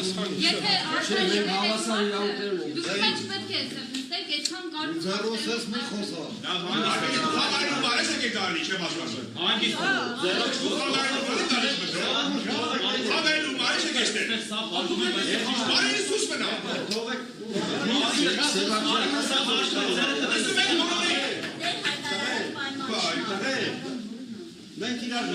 Եթե արդեն պետք է ստեղծել, այդքան կարծում Զերոսես մի խոսա։ Հավայրում բարես եք գարնի չեմ ասում։ Հավայրում բարես եք եստել։ Բարենի սուս մնա։ Մենք իրար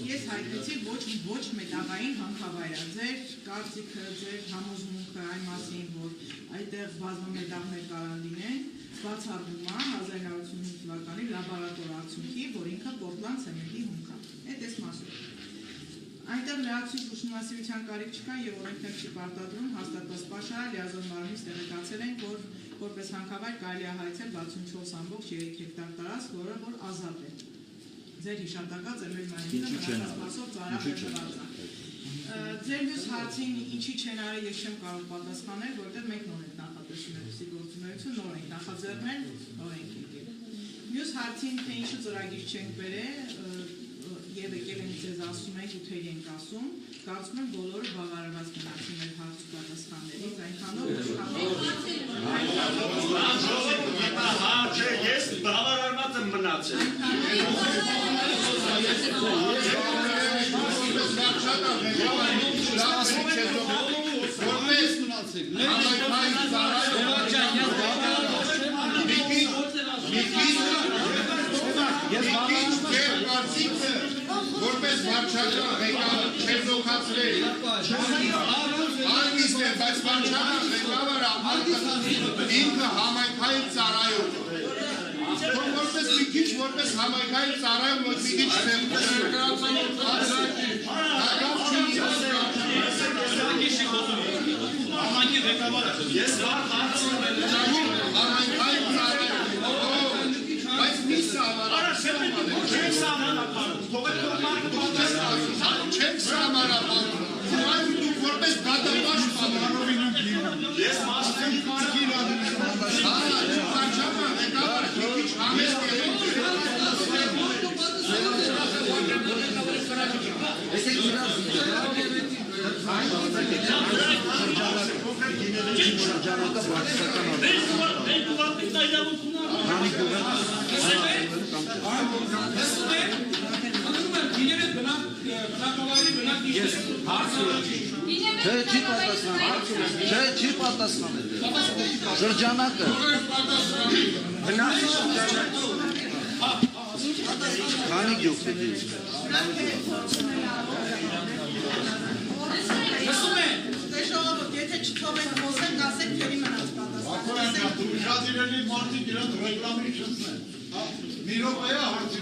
Ես հայտնեցի ոչ մետաղային հանքավայր, ձեր կարծիքը, ձեր համոզմունքը այն մասին, որ այդտեղ բազմամետաղներ կարան լինեն, բացառվում է 1985 թվականի լաբորատոր արդյունքի, որ ինքը Պորտլանդ ցեմենտի հումք է։ Այդ էս մասով։ Այնտեղ լրացուցիչ ուսումնասիրության կարիք չկա եւ օրենքներ չի պարտադրում հաստատված պաշարը լիազոր մարմնից տեղեկացել են, որ որպես հանքավայր կարելի է հայցել 64.3 հեկտար տարածք, որը որ ազատ է։ Ձեր հիշատակած է մեր մանիվը մասով ծառայությունված է։ Ձեր մյուս հարցին ինչի չեն արել ես չեմ կարող պատասխանել, որտեղ մենք նոր ենք նախատեսում այսի գործունեություն, նոր ենք նախաձեռնել, նոր ենք եկել։ Մյուս հարցին թե ինչու ծրագիր չենք բերել եւ եկել ենք ձեզ ասում ենք ու թերի ենք ասում, կարծում եմ բոլորը բավարարված մնացին մեր հարց ու պատասխաններից, այնքանով ես բավարարված եմ մնացել։ Որպես վարչական ղեկավար չեր զոհացրել։ Անգիստ է, բայց վարչական ղեկավարը ինքը համայնքային ծառայող։ Որպես մի քիչ, որպես համայնքային ծառայող մի քիչ Համայնքի ղեկավարը ես հարցում եմ համայնքային ծառայող։ Բայց մի սավառ չեմ սամարապանում, այն դուք որպես դատապաշտ ես մասնի կարգին ադրիմ վարչական ղեկավար քիչ համեստ Չի պատասխանել շրջանակը քանի գյուղ եթե չթողենք խոսենք, ասենք թերի մնաց պատասխան։ Շատ իրենի մարդիկ իրան ռեկլամի չսնեն։ Մի րոպեա հարցի